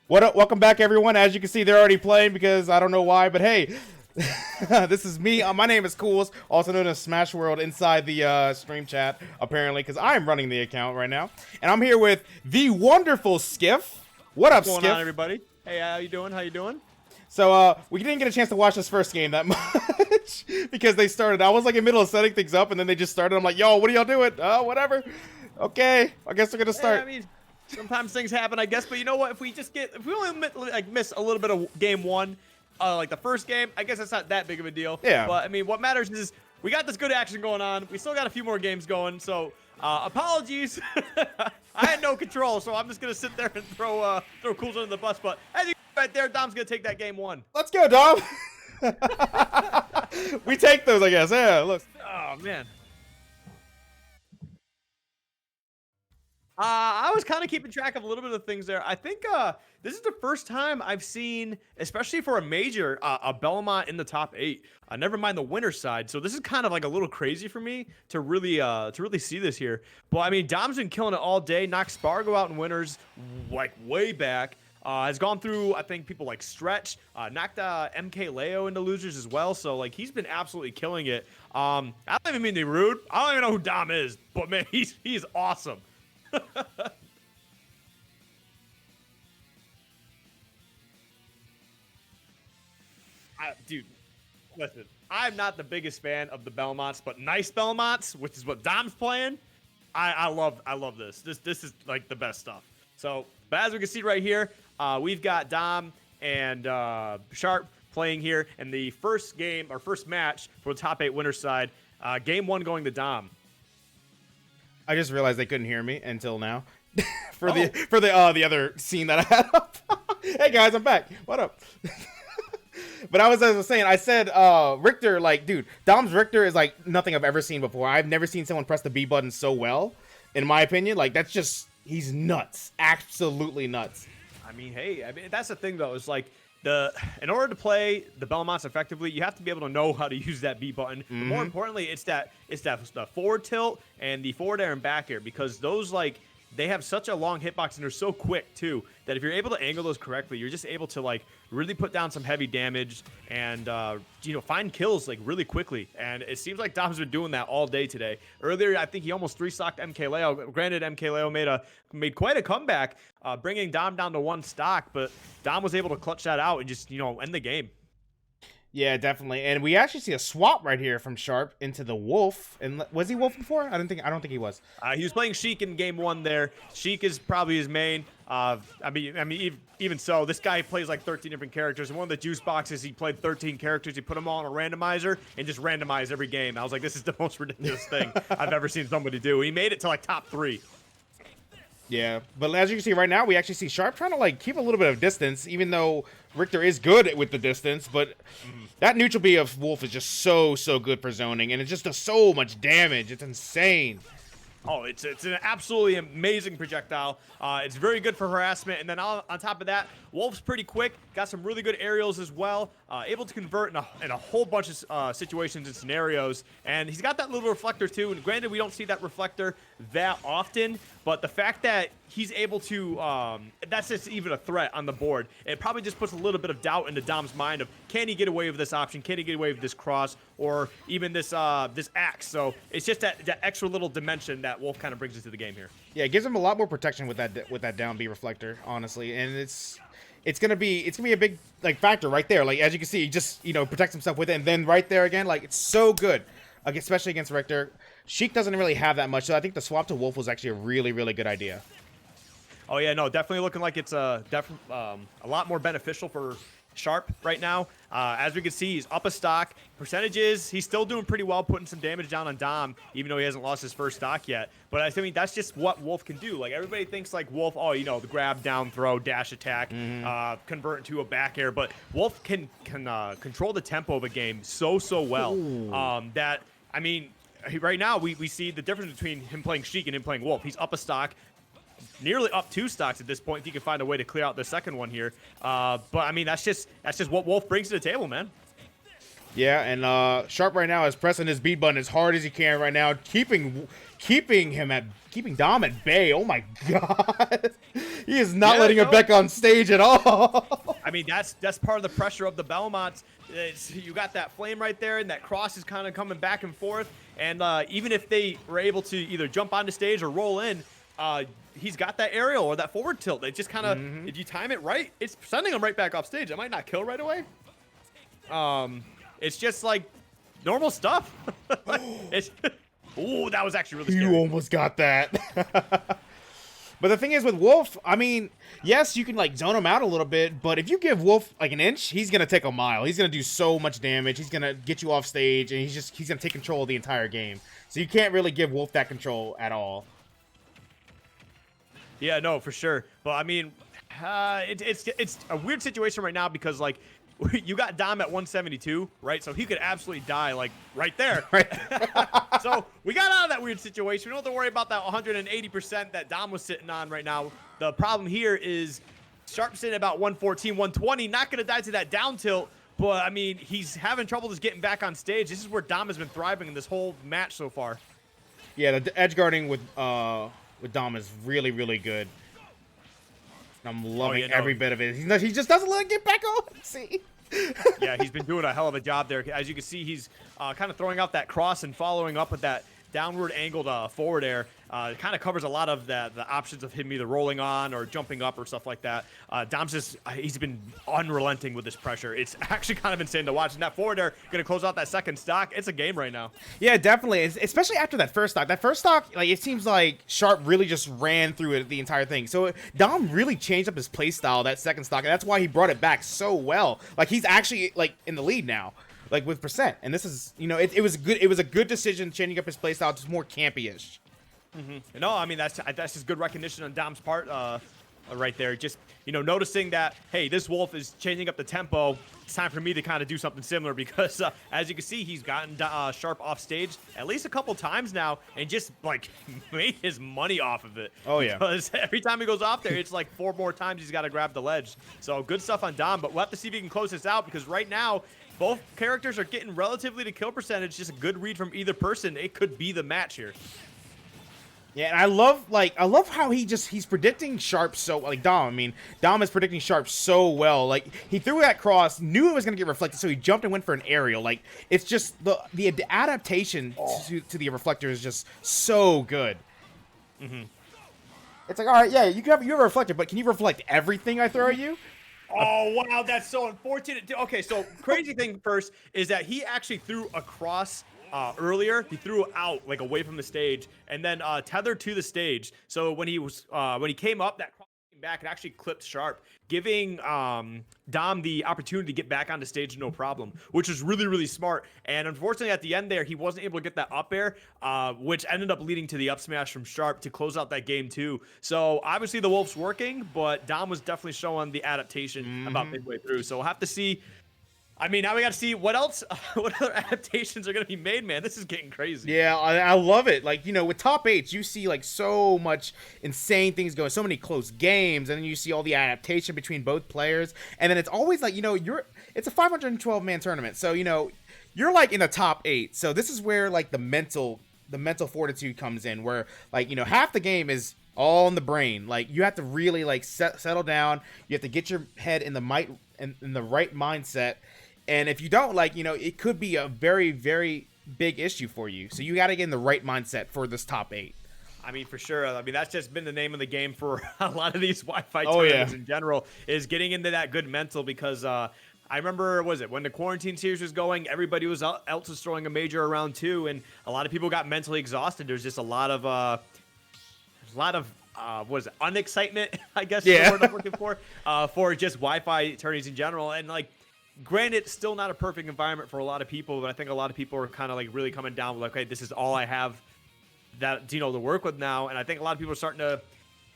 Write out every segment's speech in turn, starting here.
What up? Welcome back, everyone. As you can see, they're already playing because I don't know why, but hey, this is me. My name is Cools, also known as Smash World inside the stream chat, apparently, because I'm running the account right now. And I'm here with the wonderful Skiff. What up, What's Skiff? going on, everybody? Hey, how you doing? How you doing? So, we didn't get a chance to watch this first game that much because they started. I was like in the middle of setting things up, and then they just started. I'm like, yo, what are y'all doing? Whatever. Okay, I guess we're gonna start. I mean, sometimes things happen, I guess. But you know what? If we only miss a little bit of game one, like the first game, I guess that's not that big of a deal. Yeah. But I mean, what matters is we got this good action going on. We still got a few more games going. So apologies. I had no control, so I'm just gonna sit there and throw Cools under the bus. But as you right there, Dom's gonna take that game one. Let's go, Dom. We take those, I guess. Yeah, look. Oh man. I was kind of keeping track of a little bit of things there. I think this is the first time I've seen, especially for a major, a Belmont in the top 8. Never mind the winner side. So this is kind of like a little crazy for me to really see this here. But I mean, Dom's been killing it all day. Knocked Spargo out in winners like way back. Has gone through, I think, people like Stretch. Knocked MK Leo into losers as well. So like he's been absolutely killing it. I don't even mean to be rude. I don't even know who Dom is, but man, he's awesome. Dude, listen, I'm not the biggest fan of the Belmonts, but nice Belmonts, which is what Dom's playing, I love this. This is like the best stuff. So, but as we can see right here, we've got Dom and Sharp playing here in the first game or first match for the top 8 winner side. Game 1 going to Dom. I just realized they couldn't hear me until now. for the other scene that I had up. Hey guys, I'm back. What up? But as I was saying, I said Richter, like, dude, Dom's Richter is like nothing I've ever seen before. I've never seen someone press the B button so well, in my opinion. Like, that's just, he's nuts. Absolutely nuts. I mean, hey, that's the thing though, is like in order to play the Belmonts effectively, you have to be able to know how to use that B button. But more importantly, it's the forward tilt and the forward air and back air, because those, like, they have such a long hitbox and they're so quick too that if you're able to angle those correctly, you're just able to like really put down some heavy damage and find kills like really quickly. And it seems like Dom's been doing that all day today. Earlier, I think he almost 3-stocked MK Leo. Granted, MK Leo made quite a comeback, bringing Dom down to 1 stock, but Dom was able to clutch that out and just end the game. Yeah, definitely. And we actually see a swap right here from Sharp into the Wolf. And was he Wolf before? I don't think he was. He was playing Sheik in game 1 there. Sheik is probably his main. I mean, even so, this guy plays like 13 different characters. And one of the juice boxes, he played 13 characters. He put them all in a randomizer and just randomized every game. I was like, this is the most ridiculous thing I've ever seen somebody do. He made it to like top 3. Yeah, but as you can see right now, we actually see Sharp trying to like keep a little bit of distance, even though Richter is good with the distance. But that neutral B of Wolf is just so good for zoning, and it just does so much damage. It's insane. Oh, it's an absolutely amazing projectile. It's very good for harassment. And then on top of that, Wolf's pretty quick. Got some really good aerials as well. Able to convert in a whole bunch of situations and scenarios. And he's got that little reflector too. And granted, we don't see that reflector that often. But the fact that he's able to, that's just even a threat on the board. It probably just puts a little bit of doubt into Dom's mind of, can he get away with this option? Can he get away with this cross? Or even this axe? So it's just that extra little dimension that Wolf kind of brings into the game here. Yeah, it gives him a lot more protection with that down B reflector, honestly. And it's gonna be a big like factor right there. Like, as you can see, he just protects himself with it, and then right there again, like, it's so good, like, especially against Richter. Sheik doesn't really have that much, so I think the swap to Wolf was actually a really good idea. Oh yeah, no, definitely looking like it's a lot more beneficial for Sharp right now. As we can see, he's up a stock. Percentages, he's still doing pretty well, putting some damage down on Dom, even though he hasn't lost his first stock yet. But I mean, that's just what Wolf can do. Like, everybody thinks like Wolf, the grab, down, throw, dash attack, convert into a back air. But Wolf can control the tempo of a game so well that, I mean, right now we see the difference between him playing Sheik and him playing Wolf. He's up a stock. Nearly up 2 stocks at this point if you can find a way to clear out the second one here. But I mean, that's just what Wolf brings to the table, man. Yeah, and Sharp right now is pressing his B button as hard as he can right now, keeping Dom at bay. Oh my god, he is not letting him back on stage at all. I mean, that's part of the pressure of the Belmonts. You got that flame right there, and that cross is kind of coming back and forth. And even if they were able to either jump onto stage or roll in, he's got that aerial or that forward tilt. It just kind of, if you time it right, it's sending him right back off stage. It might not kill right away. It's just like normal stuff. Ooh, that was actually really scary. You almost got that. But the thing is with Wolf, I mean, yes, you can like zone him out a little bit, but if you give Wolf like an inch, he's gonna take a mile. He's gonna do so much damage. He's gonna get you off stage, and he's gonna take control of the entire game. So you can't really give Wolf that control at all. Yeah, no, for sure. But I mean, it's a weird situation right now because like you got Dom at 172, right? So he could absolutely die like right there. Right. So we got out of that weird situation. We don't have to worry about that 180% that Dom was sitting on right now. The problem here is Sharp sitting about 114, 120. Not going to die to that down tilt. But I mean, he's having trouble just getting back on stage. This is where Dom has been thriving in this whole match so far. Yeah, the edge guarding with Dom is really, really good. I'm loving every bit of it. He just doesn't let it get back on. See? Yeah, he's been doing a hell of a job there. As you can see, he's kind of throwing out that cross and following up with that downward angled forward air. It kind of covers a lot of the options of him either rolling on or jumping up or stuff like that. Dom's just, he's been unrelenting with this pressure. It's actually kind of insane to watch. And that forward air going to close out that second stock. It's a game right now. Yeah, definitely. Especially after that first stock. That first stock, like, it seems like Sharp really just ran through it the entire thing. So Dom really changed up his play style that second stock, and that's why he brought it back so well. Like, he's actually, like, in the lead now, like, with percent. And this is, you know, it was a good decision changing up his play style to more campy-ish. No, I mean, that's just good recognition on Dom's part right there. Just, you know, noticing that, hey, this Wolf is changing up the tempo. It's time for me to kind of do something similar because, as you can see, he's gotten Sharp off stage at least a couple times now and just, like, made his money off of it. Oh, yeah. Because every time he goes off there, it's like 4 more times he's got to grab the ledge. So good stuff on Dom, but we'll have to see if he can close this out because right now, both characters are getting relatively to kill percentage. Just a good read from either person. It could be the match here. Yeah, and I love how he's predicting Sharp so, like, Dom. I mean, Dom is predicting Sharp so well. Like, he threw that cross, knew it was gonna get reflected, so he jumped and went for an aerial. Like, it's just the adaptation to the reflector is just so good. It's like, all right, yeah, you have a reflector, but can you reflect everything I throw at you? Oh, wow, that's so unfortunate. Okay, so crazy thing first is that he actually threw a cross earlier. He threw out like away from the stage and then tethered to the stage. So when he came up, that cross came back and actually clipped Sharp, giving Dom the opportunity to get back onto stage no problem, which was really, really smart. And unfortunately at the end there, he wasn't able to get that up air, which ended up leading to the up smash from Sharp to close out that game too. So obviously the Wolf's working, but Dom was definitely showing the adaptation about midway through. So we'll have to see. I mean, now we got to see what else, what other adaptations are going to be made, man. This is getting crazy. Yeah, I love it. Like, you know, with top 8s, you see, like, so much insane things going, so many close games, and then you see all the adaptation between both players, and then it's always like, you know, it's a 512-man tournament, so, you know, you're, like, in the top 8, so this is where, like, the mental fortitude comes in, where, like, you know, half the game is all in the brain. Like, you have to really, like, settle down, you have to get your head in the right mindset. And if you don't, like, you know, it could be a very, very big issue for you. So you got to get in the right mindset for this top 8. I mean, for sure. I mean, that's just been the name of the game for a lot of these Wi-Fi tournaments in general, is getting into that good mental because I remember, when the quarantine series was going, everybody else was throwing a major around too, and a lot of people got mentally exhausted. There's just a lot of unexcitement, I guess is the word I'm looking for just Wi-Fi tourneys in general. And, like, granted, still not a perfect environment for a lot of people, but I think a lot of people are kind of like really coming down with like, hey, this is all I have that, you know, to work with now. And I think a lot of people are starting to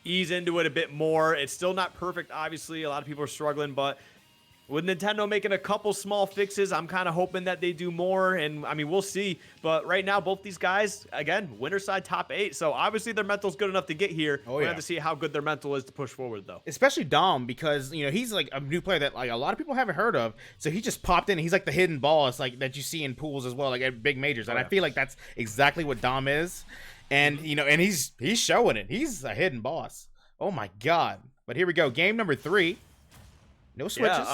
ease into it a bit more. It's still not perfect, obviously. A lot of people are struggling, but with Nintendo making a couple small fixes, I'm kind of hoping that they do more, and I mean, we'll see. But right now, both these guys, again, winner side top 8, so obviously their mental's good enough to get here. Oh, We're yeah. have to see how good their mental is to push forward, though. Especially Dom, because he's like a new player that like a lot of people haven't heard of. So he just popped in. He's like the hidden boss, like that you see in pools as well, like at big majors. And I feel like that's exactly what Dom is. And and he's showing it. He's a hidden boss. Oh my god! But here we go, game number 3. No switches.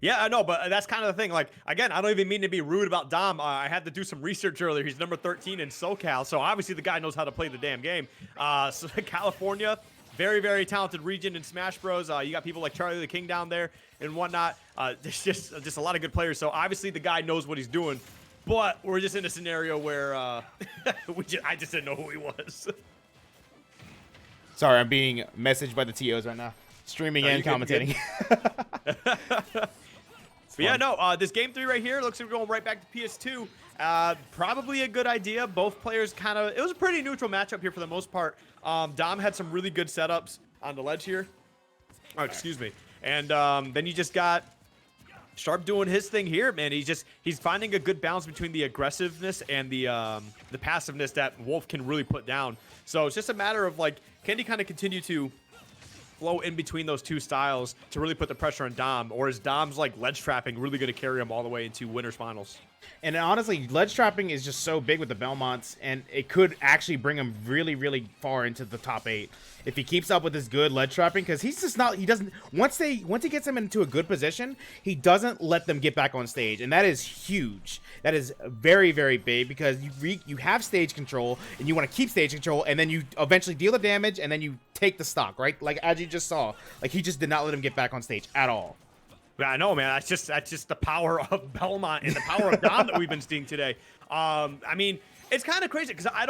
Yeah, I know, but that's kind of the thing. Like, again, I don't even mean to be rude about Dom. I had to do some research earlier. He's number 13 in SoCal, so obviously the guy knows how to play the damn game. So California, very, very talented region in Smash Bros. You got people like Charlie the King down there and whatnot. There's just a lot of good players. So obviously the guy knows what he's doing. But we're just in a scenario where I just didn't know who he was. Sorry, I'm being messaged by the TOs right now. Streaming and commentating. But yeah, no, this game 3 right here looks like we're going right back to PS2. Probably a good idea. Both players it was a pretty neutral matchup here for the most part. Dom had some really good setups on the ledge here. Oh, excuse me. And then you just got Sharp doing his thing here, man. He's finding a good balance between the aggressiveness and the passiveness that Wolf can really put down. So it's just a matter of like, can he kind of continue to flow in between those two styles to really put the pressure on Dom, or is Dom's like ledge trapping really going to carry him all the way into winners finals? And honestly, ledge trapping is just so big with the Belmonts, and it could actually bring him really, really far into the top 8 if he keeps up with his good ledge trapping. Because he's just not. He doesn't. Once he gets them into a good position, he doesn't let them get back on stage, and that is huge. That is very, very big because you have stage control, and you want to keep stage control, and then you eventually deal the damage, and then you take the stock, right? Like as you just saw, like he just did not let him get back on stage at all. Yeah, I know, man. That's just the power of Belmont and the power of Dom that we've been seeing today. I mean, it's kind of crazy because I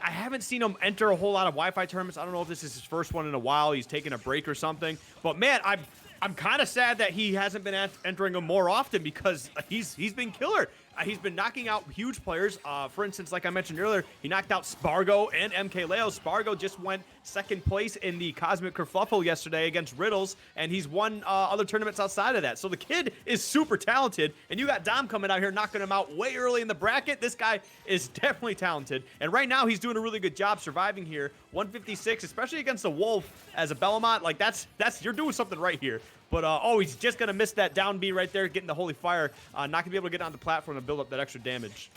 haven't seen him enter a whole lot of Wi-Fi tournaments. I don't know if this is his first one in a while. He's taking a break or something. But man, I'm kind of sad that he hasn't been entering them more often because he's been killer. He's been knocking out huge players. For instance, like I mentioned earlier, he knocked out Spargo and MKLeo. Spargo just went second place in the Cosmic Kerfuffle yesterday against Riddles, and he's won other tournaments outside of that. So the kid is super talented, and you got Dom coming out here knocking him out way early in the bracket. This guy is definitely talented, and right now he's doing a really good job surviving here. 156, especially against the Wolf as a Belmont. Like that's you're doing something right here. But, he's just going to miss that down B right there, getting the Holy Fire. Not going to be able to get on the platform and build up that extra damage.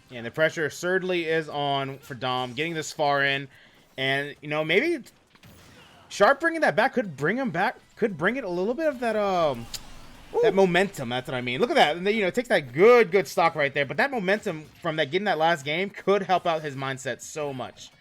Yeah, and the pressure certainly is on for Dom, getting this far in. And, maybe Sharp bringing that back could bring him back, could bring it a little bit of that that momentum. That's what I mean. Look at that. And then, it takes that good stock right there. But that momentum from getting that last game could help out his mindset so much.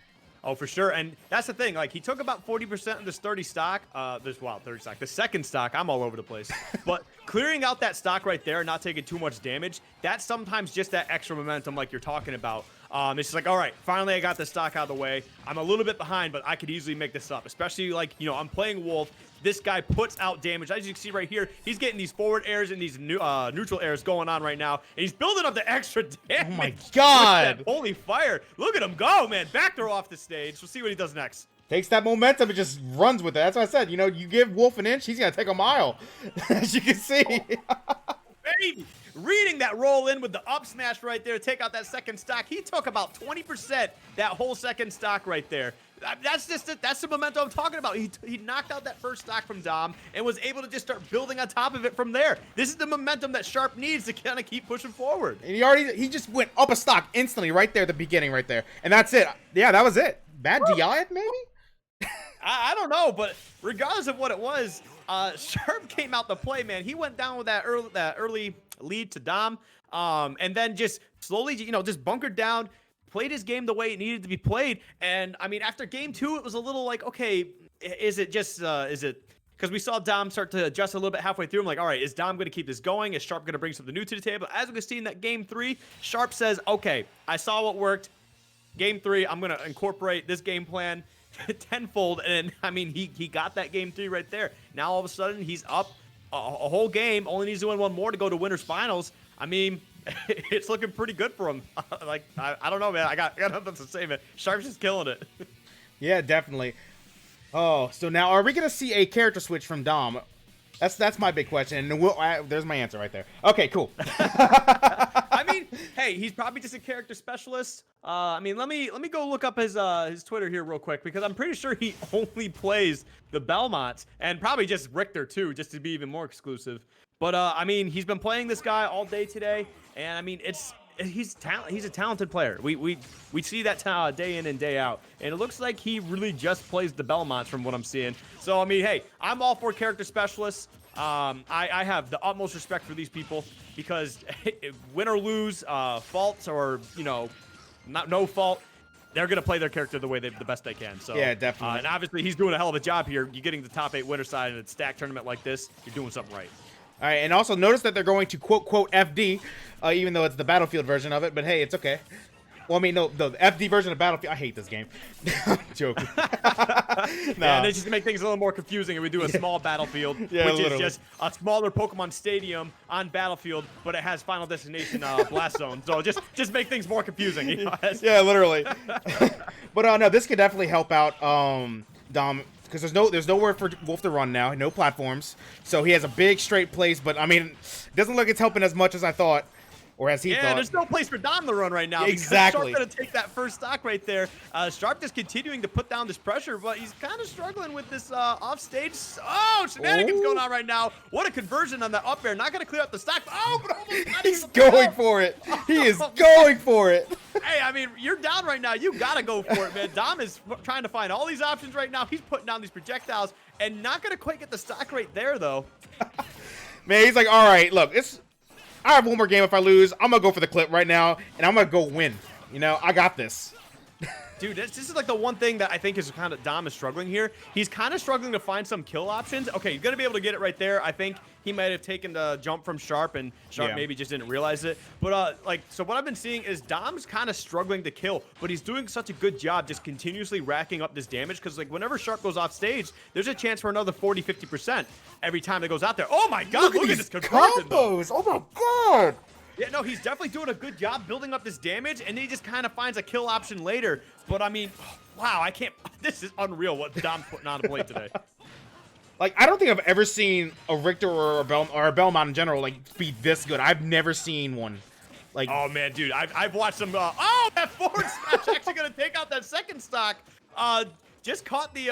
Oh, for sure. And that's the thing. Like, he took about 40% of this 30 stock. 30 stock. The second stock, I'm all over the place. But clearing out that stock right there and not taking too much damage, that's sometimes just that extra momentum like you're talking about. It's just like, all right, finally I got the stock out of the way. I'm a little bit behind, but I could easily make this up. Especially, like, I'm playing Wolf. This guy puts out damage. As you can see right here, he's getting these forward airs and these neutral airs going on right now. And he's building up the extra damage. Oh, my God. Holy fire. Look at him go, man. Back throw off the stage. We'll see what he does next. Takes that momentum and just runs with it. That's what I said. You give Wolf an inch, he's going to take a mile. As you can see. Baby. Reading that roll in with the up smash right there. Take out that second stock. He took about 20% that whole second stock right there. That's the momentum I'm talking about. He knocked out that first stock from Dom and was able to just start building on top of it from there. This is the momentum that Sharp needs to kind of keep pushing forward. And he just went up a stock instantly right there at the beginning right there. And that's it. Yeah, that was it. Bad DI maybe? I don't know, but regardless of what it was, Sharp came out to play, man. He went down with that early lead to Dom, and then just slowly, just bunkered down, played his game the way it needed to be played. And I mean, after game 2, it was a little like, okay, is it because we saw Dom start to adjust a little bit halfway through. I'm like, all right, is Dom going to keep this going? Is Sharp going to bring something new to the table? As we can see in that game 3, Sharp says, okay, I saw what worked. Game 3, I'm going to incorporate this game plan tenfold. And I mean, he got that game 3 right there. Now all of a sudden he's up a whole game, only needs to win one more to go to winners finals. I mean, it's looking pretty good for him. Like, I don't know, man. I got nothing to say, man. Sharp's just killing it. Yeah, definitely. Oh, so now are we going to see a character switch from Dom? That's my big question, and there's my answer right there. Okay, cool. I mean, hey, he's probably just a character specialist. I mean, let me go look up his Twitter here real quick, because I'm pretty sure he only plays the Belmonts, and probably just Richter too, just to be even more exclusive. But I mean, he's been playing this guy all day today, and I mean, he's a talented player. We see that day in and day out, and it looks like he really just plays the Belmonts from what I'm seeing. So I mean, hey, I'm all for character specialists. I have the utmost respect for these people, because win or lose, faults or no fault, they're gonna play their character the way the best they can. So yeah, definitely. And obviously he's doing a hell of a job here. You're getting the top 8 winner side in a stack tournament like this. You're doing something right. All right, and also notice that they're going to quote FD, even though it's the Battlefield version of it. But hey, it's okay. Well, I mean, no, the FD version of Battlefield. I hate this game. I'm joking. Yeah, and it's just to make things a little more confusing, and we do a small Battlefield, which is just a smaller Pokemon Stadium on Battlefield, but it has Final Destination Blast Zone. So just make things more confusing. Yeah, literally. But no, this could definitely help out Dom. Because there's nowhere for Wolf to run now, no platforms, so he has a big straight place. But I mean, it doesn't look it's helping as much as I thought, or as he thought. Yeah, there's no place for Dom to run right now. Exactly. Sharp's gonna take that first stock right there. Sharp just continuing to put down this pressure, but he's kind of struggling with this offstage. Oh, shenanigans going on right now. What a conversion on that up air. Not gonna clear up the stock. Oh, but he's going for it. He is going for it. Hey, I mean, you're down right now. You gotta go for it, man. Dom is trying to find all these options right now. He's putting down these projectiles and not gonna quite get the stock right there, though. Man, he's like, all right, look, I have one more game. If I lose, I'm gonna go for the clip right now, and I'm gonna go win. I got this. Dude, this is like the one thing that I think is kind of Dom is struggling here. He's kind of struggling to find some kill options. Okay, you're going to be able to get it right there. I think he might have taken the jump from Sharp, and Sharp maybe just didn't realize it. But, so what I've been seeing is Dom's kind of struggling to kill, but he's doing such a good job just continuously racking up this damage, because, like, whenever Sharp goes off stage, there's a chance for another 40-50% every time that goes out there. Oh, my God, look at this conversion, combos. Oh, my God. Yeah, no, he's definitely doing a good job building up this damage, and he just kind of finds a kill option later. But, I mean, wow, I can't... This is unreal what Dom's putting on a plate today. Like, I don't think I've ever seen a Richter or a Belmont in general, like, be this good. I've never seen one. Like, oh, man, dude, I've watched some... oh, that forward smash actually going to take out that second stock. Just caught the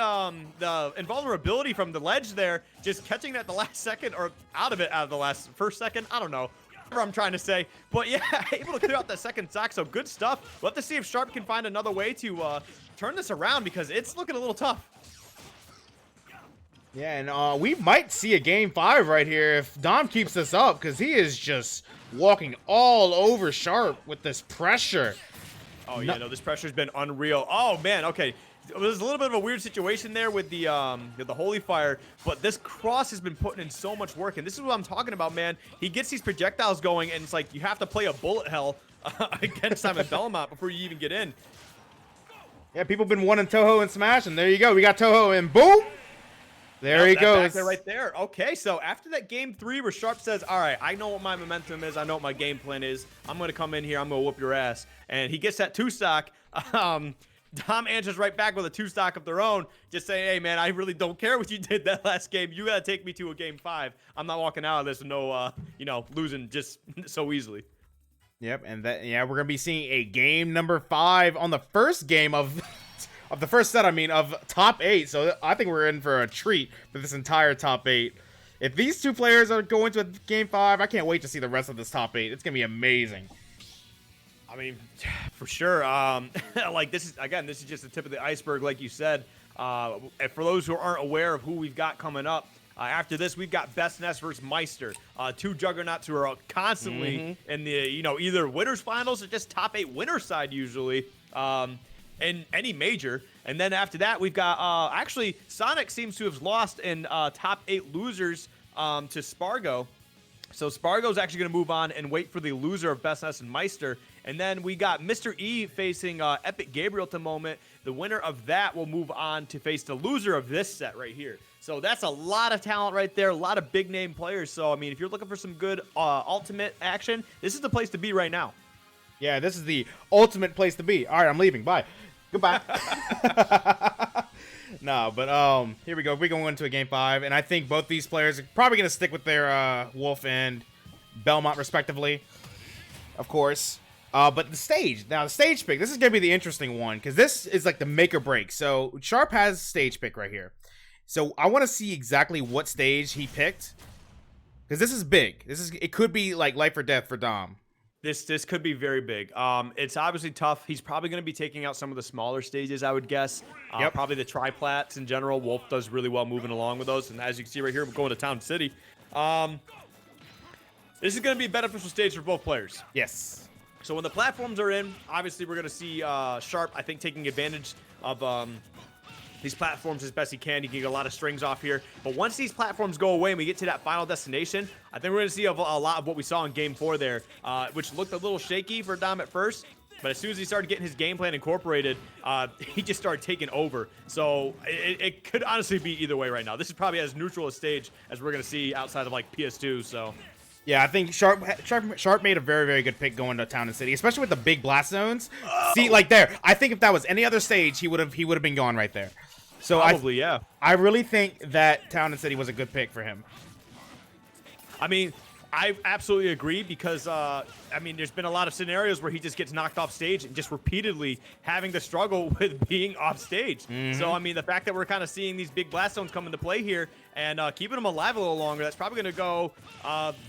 invulnerability from the ledge there, just catching that the last second, or out of the first second. I don't know. I'm trying to say, but yeah, able to clear out that second stock, so good stuff. We'll have to see if Sharp can find another way to turn this around, because it's looking a little tough. Yeah, and we might see a game 5 right here if Dom keeps this up, because he is just walking all over Sharp with this pressure. Oh yeah, no, this pressure's been unreal. Oh man, okay. It was a little bit of a weird situation there with the Holy Fire, but this cross has been putting in so much work, and this is what I'm talking about, man. He gets these projectiles going, and it's like you have to play a bullet hell against Simon Belmont before you even get in. Yeah, people have been wanting Toho and Smash, and there you go. We got Toho, and boom! There he goes. Right there. Okay, so after that game 3 where Sharp says, all right, I know what my momentum is. I know what my game plan is. I'm going to come in here. I'm going to whoop your ass. And he gets that 2-stock. Dom answers right back with a 2-stock of their own, just saying, hey, man, I really don't care what you did that last game. You got to take me to a game 5. I'm not walking out of this with no, losing just so easily. Yep, and we're going to be seeing a game number 5 on the first game of the first set, of top 8. So I think we're in for a treat for this entire top 8. If these two players are going to a game 5, I can't wait to see the rest of this top 8. It's going to be amazing. I mean, for sure. Like this is just the tip of the iceberg, like you said. And for those who aren't aware of who we've got coming up, after this, we've got Best Nest versus Meister, two juggernauts who are constantly in the either winners finals or just top 8 winner side usually, in any major. And then after that, we've got actually Sonic seems to have lost in top 8 losers to Spargo. So Spargo's actually going to move on and wait for the loser of Best Nest and Meister. And then we got Mr. E facing Epic Gabriel at the moment. The winner of that will move on to face the loser of this set right here. So that's a lot of talent right there, a lot of big-name players. So, I mean, if you're looking for some good ultimate action, this is the place to be right now. Yeah, this is the ultimate place to be. All right, I'm leaving. Bye. Goodbye. No, but here we go. We're going into a game 5, and I think both these players are probably gonna stick with their Wolf and Belmont respectively, of course. But the stage pick. This is gonna be the interesting one because this is like the make or break. So Sharp has stage pick right here. So I want to see exactly what stage he picked because this is big. It could be like life or death for Dom. This could be very big. It's obviously tough. He's probably going to be taking out some of the smaller stages, I would guess. Yep. Probably the triplats in general. Wolf does really well moving along with those. And as you can see right here, we're going to Town City. This is going to be a beneficial stage for both players. Yes. So when the platforms are in, obviously we're going to see Sharp, I think, taking advantage of these platforms as best he can. He can get a lot of strings off here. But once these platforms go away and we get to that final destination, I think we're going to see a lot of what we saw in Game 4 there, which looked a little shaky for Dom at first. But as soon as he started getting his game plan incorporated, he just started taking over. So it could honestly be either way right now. This is probably as neutral a stage as we're going to see outside of like PS2. So yeah, I think Sharp made a very, very good pick going to Town and City, especially with the big blast zones. Oh. See, like there, I think if that was any other stage, he would have been gone right there. So probably, yeah. I really think that Town and City was a good pick for him. I mean, I absolutely agree because, I mean, there's been a lot of scenarios where he just gets knocked off stage and just repeatedly having to struggle with being off stage. Mm-hmm. So, I mean, the fact that we're kind of seeing these big blast zones come into play here and keeping him alive a little longer, that's probably going to go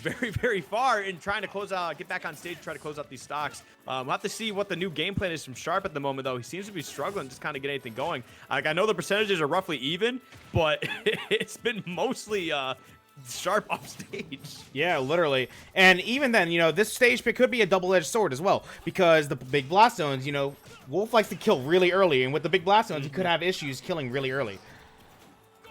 very, very far in trying to get back on stage, try to close out these stocks. We'll have to see what the new game plan is from Sharp at the moment, though. He seems to be struggling to just kind of get anything going. Like, I know the percentages are roughly even, but it's been mostly Sharp off stage. Yeah, literally. And even then, this stage pick could be a double-edged sword as well, because the big blast zones, Wolf likes to kill really early, and with the big blast zones, he could have issues killing really early.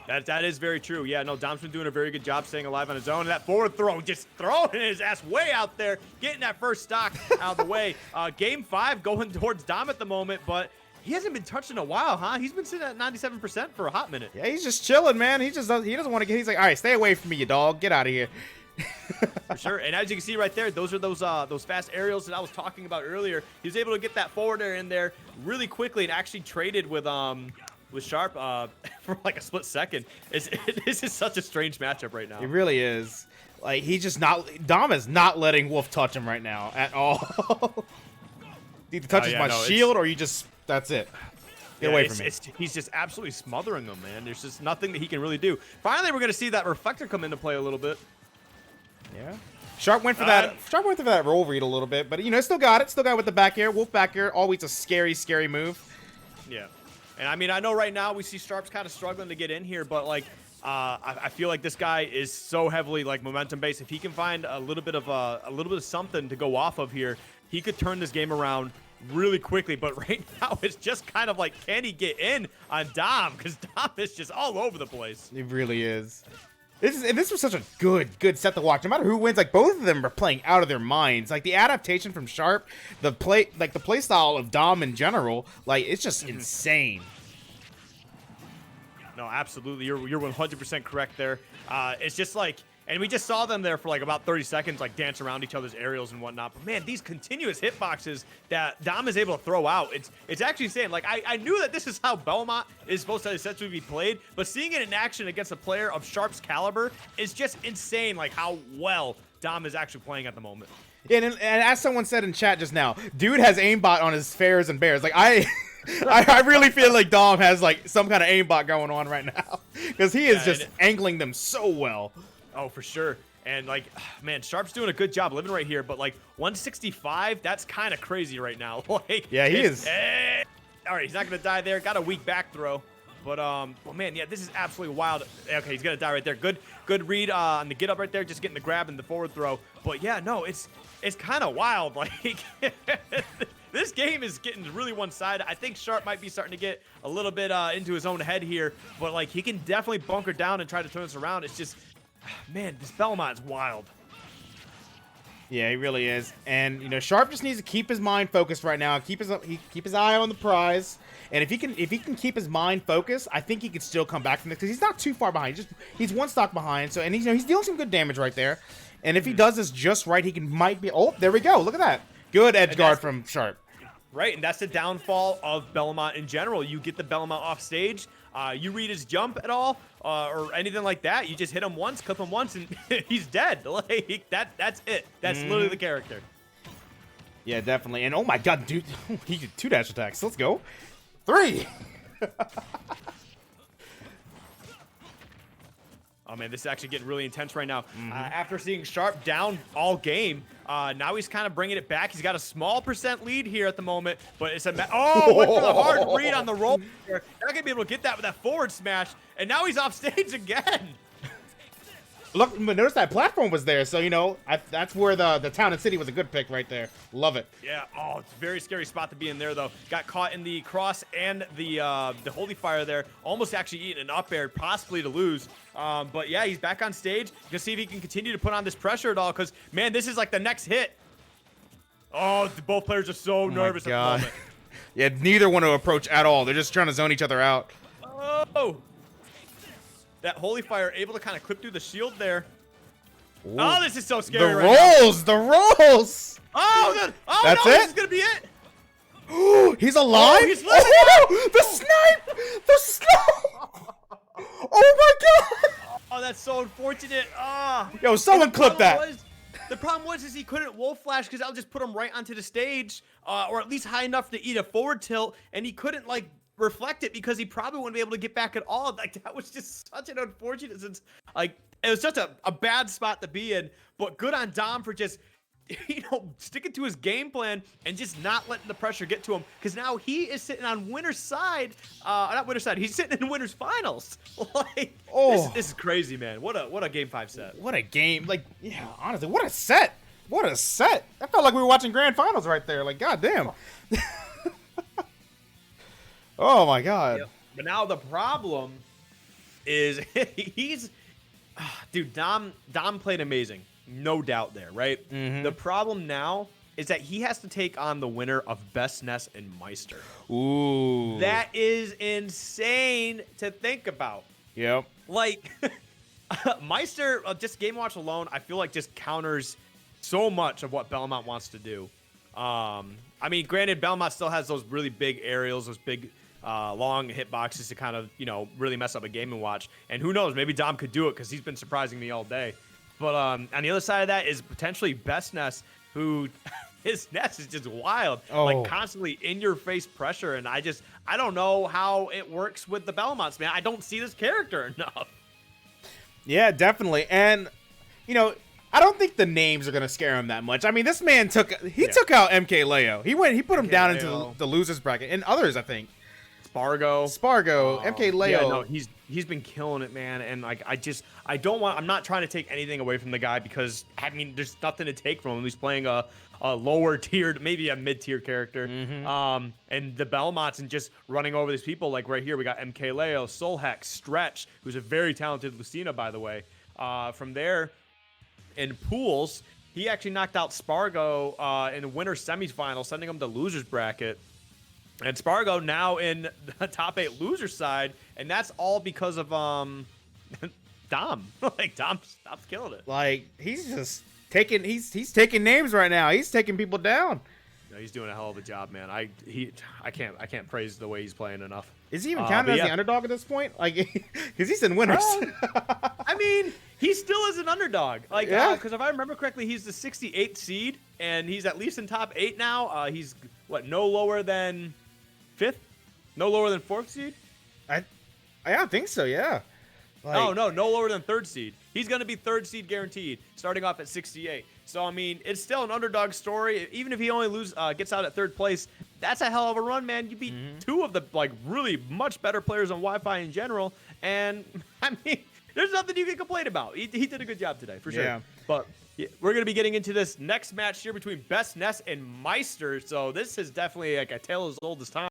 That is very true. Yeah, no, Dom's been doing a very good job staying alive on his own. And that forward throw, just throwing his ass way out there, getting that first stock out of the way. Game 5 going towards Dom at the moment, but he hasn't been touched in a while, huh? He's been sitting at 97% for a hot minute. Yeah, he's just chilling, man. He doesn't want to get. He's like, all right, stay away from me, you dog. Get out of here. For sure. And as you can see right there, those are those fast aerials that I was talking about earlier. He was able to get that forward air in there really quickly and actually traded with Sharp for like a split second. This is such a strange matchup right now. It really is. Like, Dom is not letting Wolf touch him right now at all. He touches my shield, or you just. That's it. Get away from me. He's just absolutely smothering them, man. There's just nothing that he can really do. Finally, we're going to see that Reflector come into play a little bit. Yeah. Sharp went for that. Sharp went for that roll read a little bit, but still got it. Still got it with the back air. Wolf back air, always a scary, scary move. Yeah. And I mean, I know right now we see Sharp's kind of struggling to get in here, but like, I feel like this guy is so heavily like momentum based. If he can find a little bit of something to go off of here, he could turn this game around really quickly. But right now it's just kind of like, can he get in on Dom? Because Dom is just all over the place. It really is. This was such a good set to watch. No matter who wins, like both of them are playing out of their minds. Like the adaptation from Sharp, the play style of Dom in general, like it's just insane. No, absolutely. You're 100% correct there. It's just like, and we just saw them there for like about 30 seconds, like dance around each other's aerials and whatnot. But man, these continuous hitboxes that Dom is able to throw out, it's actually insane. Like I knew that this is how Belmont is supposed to essentially be played, but seeing it in action against a player of Sharp's caliber is just insane. Like how well Dom is actually playing at the moment. Yeah, and as someone said in chat just now, dude has aimbot on his fares and bears. Like I really feel like Dom has like some kind of aimbot going on right now because he is just angling them so well. Oh, for sure. And like, man, Sharp's doing a good job living right here, but like 165, that's kind of crazy right now. Like, yeah, he is. All right, he's not gonna die there. Got a weak back throw, but well, man, yeah, this is absolutely wild. Okay, he's gonna die right there. Good read on the get up right there, just getting the grab and the forward throw. But yeah, no, it's kind of wild. Like this game is getting really one-sided. I think Sharp might be starting to get a little bit into his own head here, but like he can definitely bunker down and try to turn this around. It's just, man, this Belmont's wild. Yeah, he really is. And Sharp just needs to keep his mind focused right now. Keep his eye on the prize. And if he can keep his mind focused, I think he could still come back from this because he's not too far behind. He's one stock behind. So he's dealing some good damage right there. And if he does this just right, might be. Oh, there we go. Look at that. Good edge guard from Sharp. Right, and that's the downfall of Belmont in general. You get the Belmont off stage, You read his jump at all or anything like that, you just hit him once, clip him once, and he's dead. Like that's it. That's literally the character. Yeah, definitely. And oh my god, dude, he did 2 dash attacks. Let's go. 3. Oh man, this is actually getting really intense right now. After seeing Sharp down all game, now he's kind of bringing it back. He's got a small % lead here at the moment, but it's a went for the hard read on the roll. Not gonna be able to get that with that forward smash, and now he's off stage again. Look, but notice that platform was there, so you know that's where the town and city was a good pick right there. Love it. Yeah. Oh, it's a very scary spot to be in there though. Got caught in the cross and the holy fire there. Almost actually eating an up air, possibly to lose. But yeah, he's back on stage. Gonna see if he can continue to put on this pressure at all, because man, this is like the next hit. Oh, both players are so nervous at the moment. Yeah, neither want to approach at all. They're just trying to zone each other out. Oh. That holy fire able to kind of clip through the shield there. Ooh. Oh, this is so scary. The rolls. Oh, that's no, it. This is gonna be it. He's alive. Oh, he's living. The snipe. The snipe. Oh my god. Oh, that's so unfortunate. Yo, someone clip that. The problem was is he couldn't wolf flash because I'll just put him right onto the stage, or at least high enough to eat a forward tilt, and he couldn't like reflect it because he probably wouldn't be able to get back at all. Like that was just such an unfortunate, since like it was such a bad spot to be in. But good on Dom for just sticking to his game plan and just not letting the pressure get to him, because now he is sitting on winner's side. Not winner's side. He's sitting in winner's finals. Like this is crazy, man. What a game 5 set. What a game. Like, yeah, honestly, what a set. What a set. That felt like we were watching grand finals right there. Like, goddamn. Oh my god. Yep. But now the problem is dude, Dom played amazing. No doubt there, right? The problem now is that he has to take on the winner of Best Ness and Meister. Ooh. That is insane to think about. Yep. Like, Meister, just Game Watch alone, I feel like just counters so much of what Belmont wants to do. I mean, granted, Belmont still has those really big aerials, those big long hitboxes to kind of, really mess up a Game & Watch. And who knows, maybe Dom could do it because he's been surprising me all day. But on the other side of that is potentially Best Ness, who his Ness is just wild, like constantly in your face pressure. And I don't know how it works with the Belmonts, man. I don't see this character enough. Yeah, definitely. And, I don't think the names are gonna scare him that much. I mean, this man took out MK Leo. He put him down into the losers bracket, and others, I think. Spargo, MK Leo. Yeah, no, he's been killing it, man. And like, I'm not trying to take anything away from the guy, because I mean, there's nothing to take from him. He's playing a lower tiered, maybe a mid tier character. And the Belmonts and just running over these people. Like right here, we got MK Leo, Solhex, Stretch, who's a very talented Lucina, by the way. From there, in pools, he actually knocked out Spargo in the winter semifinal, sending him to losers bracket. And Spargo now in the top 8 loser side, and that's all because of Dom. Like Dom's killing it. Like he's just taking taking names right now. He's taking people down. No, he's doing a hell of a job, man. I can't praise the way he's playing enough. Is he even counted as the underdog at this point? Like, because he's in winners. I mean, he still is an underdog. Like, because if I remember correctly, he's the 68th seed, and he's at least in top 8 now. He's no lower than 5th, no lower than 4th seed. I think so. Yeah. Like, no lower than 3rd seed. He's going to be 3rd seed guaranteed, starting off at 68. So, I mean, it's still an underdog story. Even if he only gets out at 3rd place, that's a hell of a run, man. You beat 2 of the, really much better players on Wi-Fi in general. And, I mean, there's nothing you can complain about. He did a good job today, for sure. Yeah. But we're going to be getting into this next match here between Best Ness and Meister. So, this is definitely like a tale as old as time.